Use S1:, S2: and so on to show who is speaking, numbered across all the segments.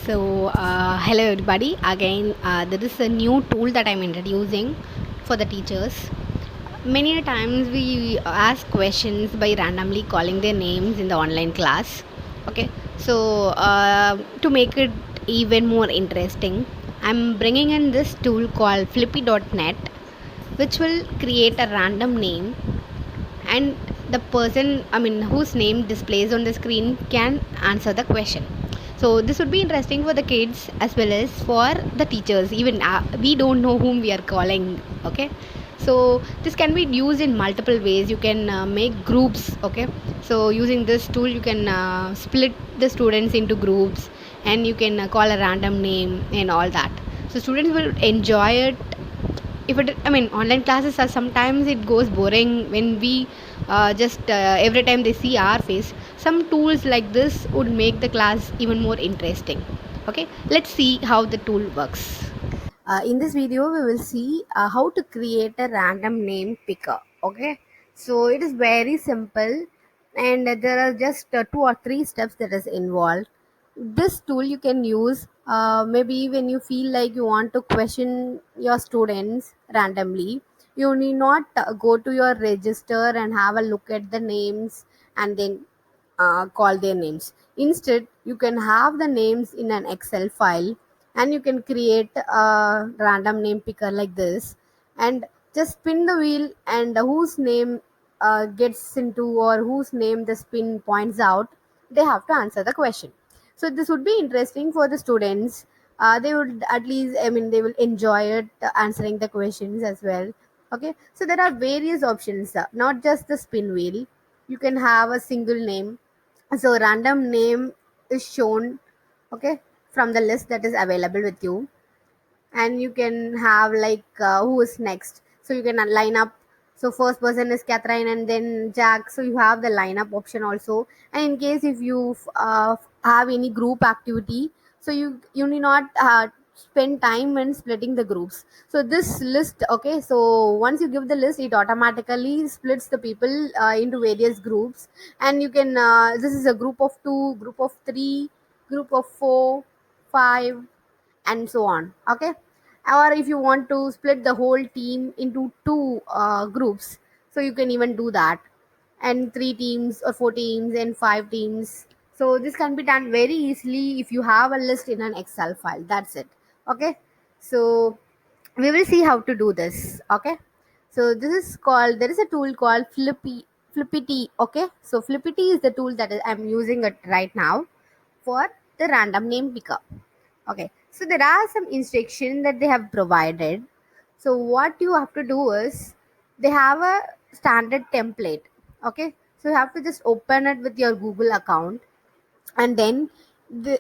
S1: Hello everybody. Again, there is a new tool that I'm introducing for the teachers. Many a times we ask questions by randomly calling their names in the online class. Okay, to make it even more interesting, I'm bringing in this tool called Flippy.net, which will create a random name, and the person whose name displays on the screen can answer the question. So this would be interesting for the kids as well as for the teachers. Even we don't know whom we are calling. Okay, so this can be used in multiple ways. You can make groups. Okay, so using this tool you can split the students into groups, and you can call a random name and all that. So students will enjoy it. If it online classes are sometimes it goes boring when we just every time they see our face. Some tools like this would make the class even more interesting. Okay, let's see how the tool works. In this video we will see how to create a random name picker. Okay, so it is very simple, and there are just two or three steps that is involved. This tool you can use maybe when you feel like you want to question your students randomly. You need not go to your register and have a look at the names and then call their names. Instead, you can have the names in an Excel file, and you can create a random name picker like this, and just spin the wheel, and whose name gets into, or whose name the spin points out, they have to answer the question. So this would be interesting for the students. They would at least, they will enjoy it, answering the questions as well. Okay, so there are various options, not just the spin wheel. You can have a single name. So random name is shown, okay, from the list that is available with you, and you can have like who is next. So you can line up. So first person is Catherine and then Jack. So you have the lineup option also. And in case if you have any group activity, so you need not spend time in splitting the groups. So this list, okay, so once you give the list, it automatically splits the people into various groups. And you can this is a group of 2, group of 3, group of 4, 5, and so on. Okay, or if you want to split the whole team into two groups, so you can even do that, and 3 teams or 4 teams and 5 teams. So this can be done very easily if you have a list in an Excel file. That's it. Okay, so we will see how to do this. Okay, so this is called, there is a tool called Flippity. Okay, so Flippity is the tool that I'm using it right now for the random name picker. Okay, so there are some instructions that they have provided. So what you have to do is, they have a standard template. Okay, so you have to just open it with your Google account, and then the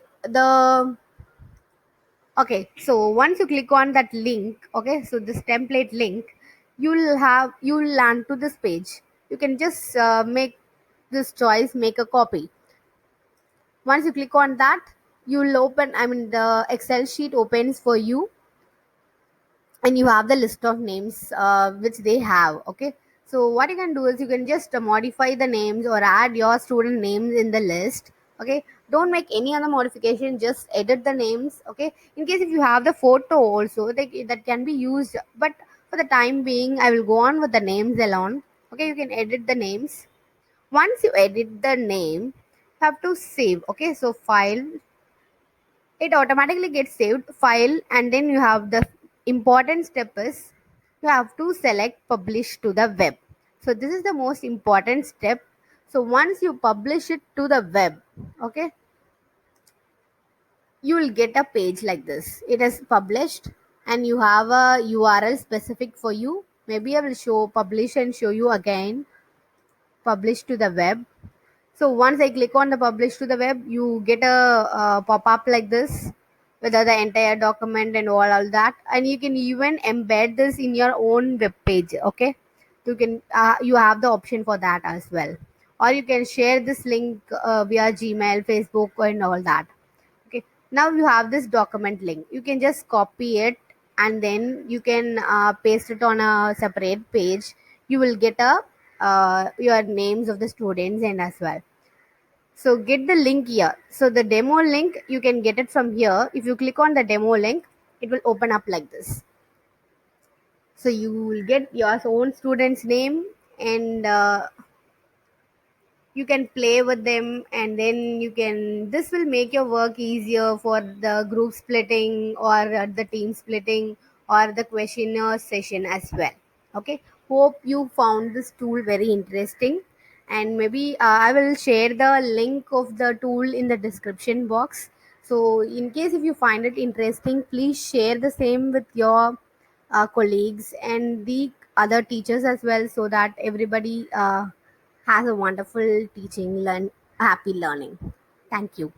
S1: okay, so once you click on that link, okay, so this template link, you'll land to this page. You can just make this choice, make a copy. Once you click on that, you'll open, the Excel sheet opens for you, and you have the list of names which they have. Okay, so what you can do is, you can just modify the names or add your student names in the list. Okay, don't make any other modification, just edit the names. Okay, in case if you have the photo also, that can be used, but for the time being I will go on with the names alone. Okay, you can edit the names. Once you edit the name, you have to save. Okay, so file, it automatically gets saved file, and then you have the important step is, you have to select publish to the web. So this is the most important step. So once you publish it to the web, okay, you will get a page like this. It is published, and you have a URL specific for you. Maybe I will show publish and show you again. Publish to the web. So once I click on the publish to the web, you get a pop-up like this with the entire document and all that, and you can even embed this in your own web page. Okay, you can you have the option for that as well, or you can share this link via Gmail, Facebook, and all that. Okay, now you have this document link. You can just copy it, and then you can paste it on a separate page. You will get a your names of the students and as well. So get the link here. So the demo link, you can get it from here. If you click on the demo link, it will open up like this. So you will get your own student's name, and you can play with them, and then this will make your work easier for the group splitting, or the team splitting, or the questionnaire session as well. Okay, hope you found this tool very interesting, and maybe I will share the link of the tool in the description box. So in case if you find it interesting, please share the same with your colleagues and the other teachers as well, so that everybody has a wonderful teaching, happy learning. Thank you.